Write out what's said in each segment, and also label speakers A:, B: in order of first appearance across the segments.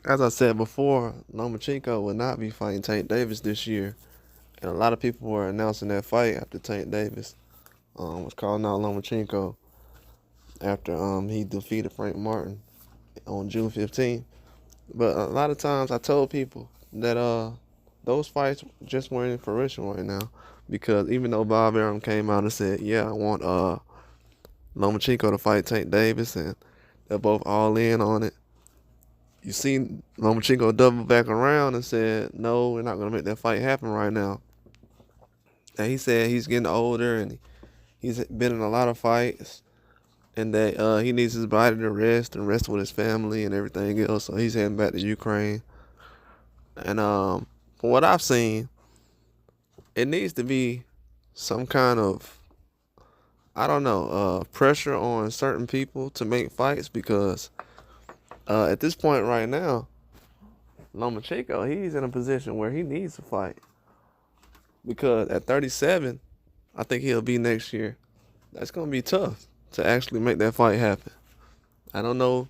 A: As I said before, Lomachenko will not be fighting Tank Davis this year. And a lot of people were announcing that fight after Tank Davis was calling out Lomachenko after he defeated Frank Martin on June 15th. But a lot of times I told people that those fights just weren't in fruition right now, because even though Bob Arum came out and said, yeah, I want Lomachenko to fight Tank Davis, and they're both all in on it, you seen Lomachenko double back around and said, no, we're not going to make that fight happen right now. And he said he's getting older and he's been in a lot of fights, and that he needs his body to rest and rest with his family and everything else. So he's heading back to Ukraine. And from what I've seen, it needs to be some kind of, I don't know, pressure on certain people to make fights, because at this point right now, Lomachenko, he's in a position where he needs to fight. Because at 37, I think he'll be next year. That's going to be tough to actually make that fight happen. I don't know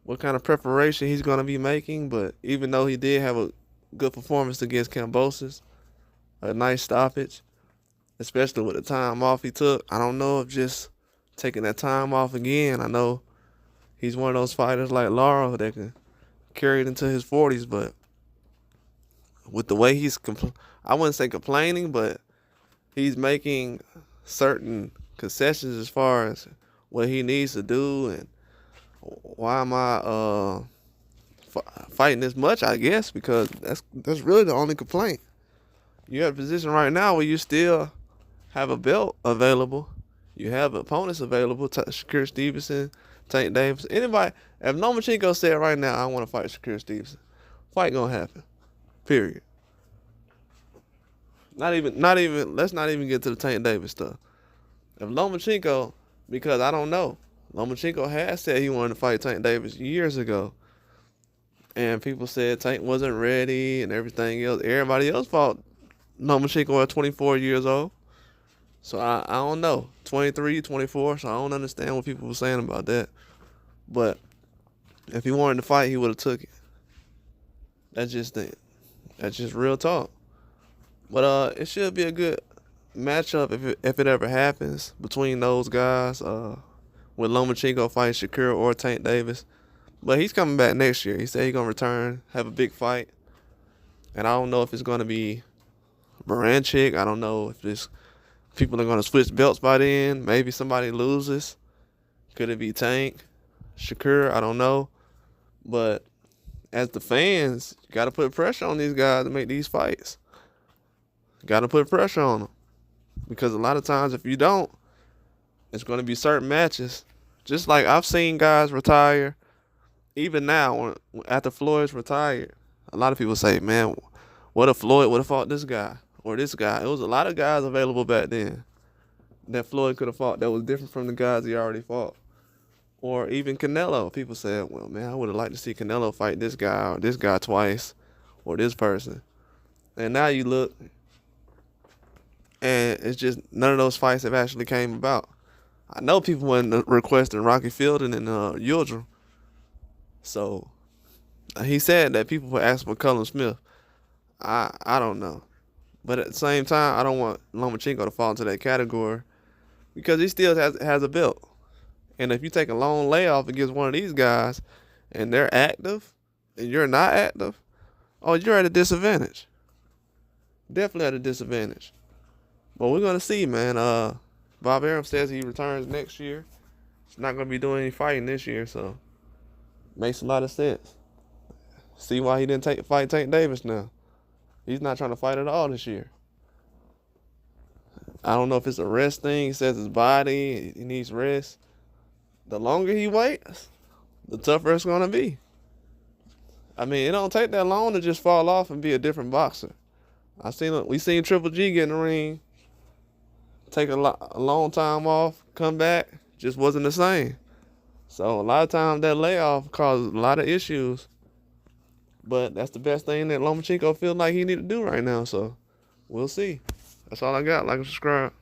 A: what kind of preparation he's going to be making, but even though he did have a good performance against Kambosos, a nice stoppage, especially with the time off he took, I don't know if just taking that time off again, I know he's one of those fighters like Lara that can carry it into his 40s, but with the way he's, I wouldn't say complaining, but he's making certain concessions as far as what he needs to do and why am I fighting this much, I guess, because that's really the only complaint. You're at a position right now where you still have a belt available. You have opponents available, Shakur Stevenson, Tank Davis. Anybody, if Lomachenko said right now, I want to fight Shakur Stevenson, fight gonna happen. Period. Not even, let's not even get to the Tank Davis stuff. If Lomachenko, because I don't know, Lomachenko had said he wanted to fight Tank Davis years ago. And people said Tank wasn't ready and everything else. Everybody else fought Lomachenko at 24 years old. So I don't know. 23, 24, so I don't understand what people were saying about that. But if he wanted to fight, he would have took it. That's just real talk. But it should be a good matchup if it ever happens between those guys. With Lomachenko fighting Shakur or Tank Davis. But he's coming back next year. He said he's going to return, have a big fight. And I don't know if it's going to be Baranchik. I don't know if this people are going to switch belts by then. Maybe somebody loses. Could it be Tank, Shakur? I don't know. But as the fans, you got to put pressure on these guys to make these fights. Got to put pressure on them. Because a lot of times if you don't, it's going to be certain matches. Just like I've seen guys retire. Even now, after Floyd's retired, a lot of people say, man, what if Floyd would have fought this guy or this guy? It was a lot of guys available back then that Floyd could have fought that was different from the guys he already fought. Or even Canelo. People said, well, man, I would have liked to see Canelo fight this guy or this guy twice or this person. And now you look, and it's just none of those fights have actually came about. I know people went requesting Rocky Fielding and Yildirim. So he said that people were asking for Cullen Smith. I don't know. But at the same time, I don't want Lomachenko to fall into that category because he still has a belt. And if you take a long layoff against one of these guys and they're active and you're not active, oh, you're at a disadvantage. Definitely at a disadvantage. But we're going to see, man. Bob Arum says he returns next year. He's not going to be doing any fighting this year, so makes a lot of sense. See why he didn't fight Tank Davis now. He's not trying to fight at all this year. I don't know if it's a rest thing. He says his body, he needs rest. The longer he waits, the tougher it's going to be. I mean, it don't take that long to just fall off and be a different boxer. We seen Triple G get in the ring, take a long time off, come back, just wasn't the same. So a lot of times that layoff causes a lot of issues. But that's the best thing that Lomachenko feels like he need to do right now. So we'll see. That's all I got. Like and subscribe.